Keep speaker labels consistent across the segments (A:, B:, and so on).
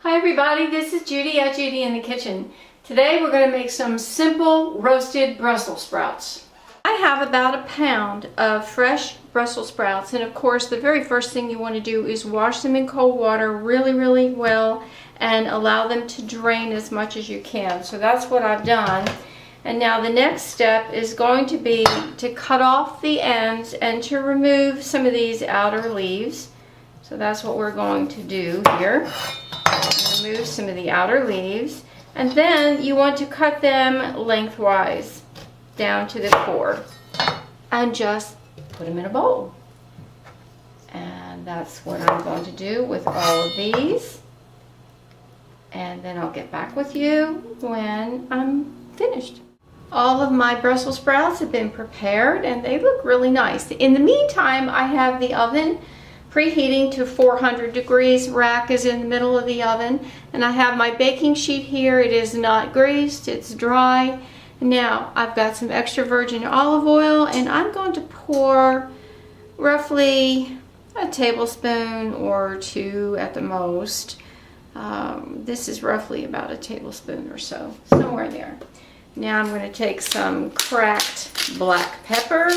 A: Hi everybody, this is Judy at Judy in the Kitchen. Today we're going to make some simple roasted Brussels sprouts. I have about a pound of fresh Brussels sprouts, and of course the very first thing you want to do is wash them in cold water really well and allow them to drain as much as you can. So that's what I've done. And now the next step is going to be to cut off the ends and to remove some of these outer leaves. So that's what we're going to do here. Remove some of the outer leaves, and then you want to cut them lengthwise down to the core and just put them in a bowl. And that's what I'm going to do with all of these, and then I'll get back with you when I'm finished. All of my Brussels sprouts have been prepared and they look really nice. In the meantime, I have the oven preheating to 400 degrees. Rack is in the middle of the oven, and I have my baking sheet here. It is not greased, it's dry. Now I've got some extra virgin olive oil, and I'm going to pour roughly a tablespoon or two at the most. This is roughly about a tablespoon or so, somewhere there. Now I'm going to take some cracked black pepper.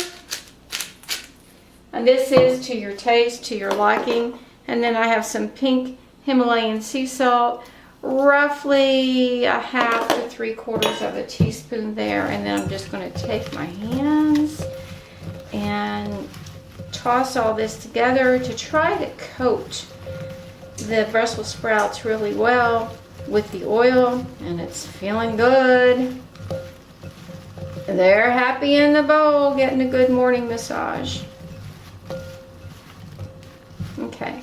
A: And this is to your taste, to your liking. And then I have some pink Himalayan sea salt, roughly a half to 3/4 of a teaspoon there. And then I'm just going to take my hands and toss all this together to try to coat the Brussels sprouts really well with the oil. And it's feeling good. They're happy in the bowl, getting a good morning massage. Okay,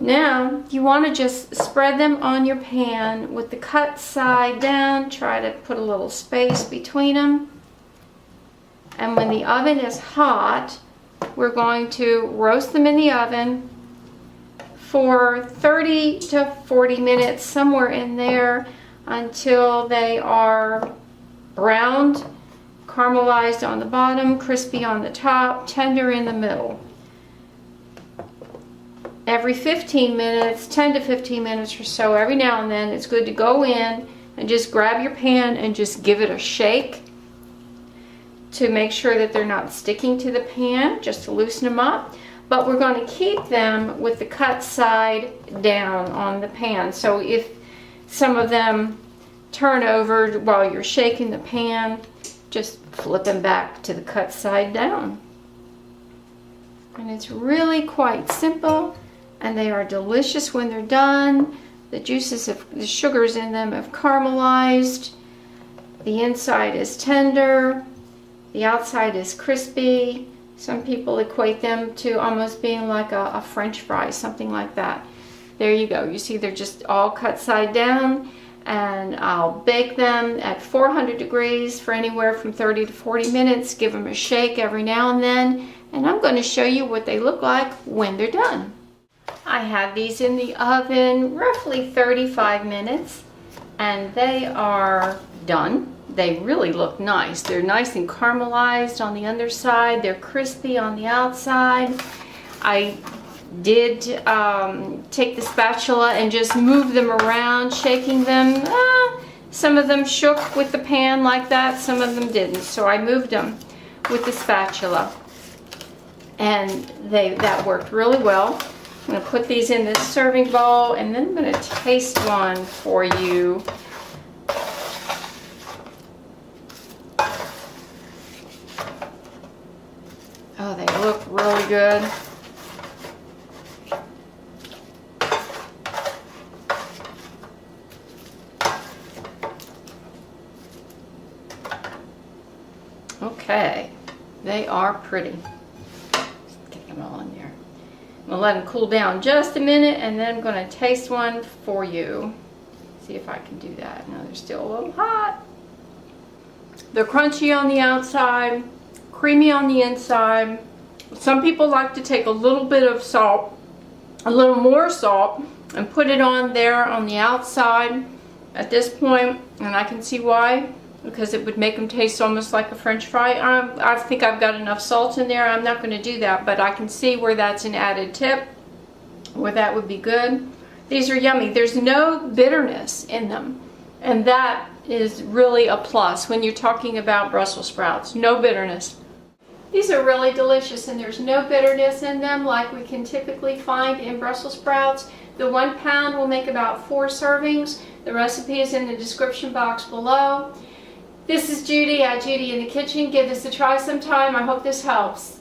A: now you want to just spread them on your pan with the cut side down. Try to put a little space between them. And when the oven is hot, we're going to roast them in the oven for 30 to 40 minutes, somewhere in there, until they are browned, caramelized on the bottom, crispy on the top, tender in the middle. Every 15 minutes, 10 to 15 minutes or so, every now and then, it's good to go in and just grab your pan and just give it a shake to make sure that they're not sticking to the pan, just to loosen them up. But we're going to keep them with the cut side down on the pan. So if some of them turn over while you're shaking the pan, just flip them back to the cut side down. And it's really quite simple. And they are delicious when they're done. The juices of the sugars in them have caramelized. The inside is tender. The outside is crispy. Some people equate them to almost being like a French fry, something like that. There you go. You see they're just all cut side down. And I'll bake them at 400 degrees for anywhere from 30 to 40 minutes. Give them a shake every now and then. And I'm going to show you what they look like when they're done. I have these in the oven roughly 35 minutes, and they are done. They really look nice. They're nice and caramelized on the underside. They're crispy on the outside. I did take the spatula and just move them around, shaking them. Some of them shook with the pan like that, some of them didn't. So I moved them with the spatula, and that worked really well. I'm going to put these in this serving bowl, and then I'm going to taste one for you. Oh, they look really good. Okay, they are pretty. Just get them all in there. I'm going to let them cool down just a minute, and then I'm going to taste one for you. See if I can do that. No, they're still a little hot. They're crunchy on the outside, creamy on the inside. Some people like to take a little bit of salt, a little more salt, and put it on there on the outside at this point, and I can see why. because it would make them taste almost like a French fry. I think I've got enough salt in there. I'm not going to do that, but I can see where that's an added tip, where that would be good. These are yummy. There's no bitterness in them. And that is really a plus when you're talking about Brussels sprouts. No bitterness. These are really delicious, and there's no bitterness in them like we can typically find in Brussels sprouts. The 1 pound will make about 4 servings. The recipe is in the description box below. This is Judy at Judy in the Kitchen. Give this a try sometime. I hope this helps.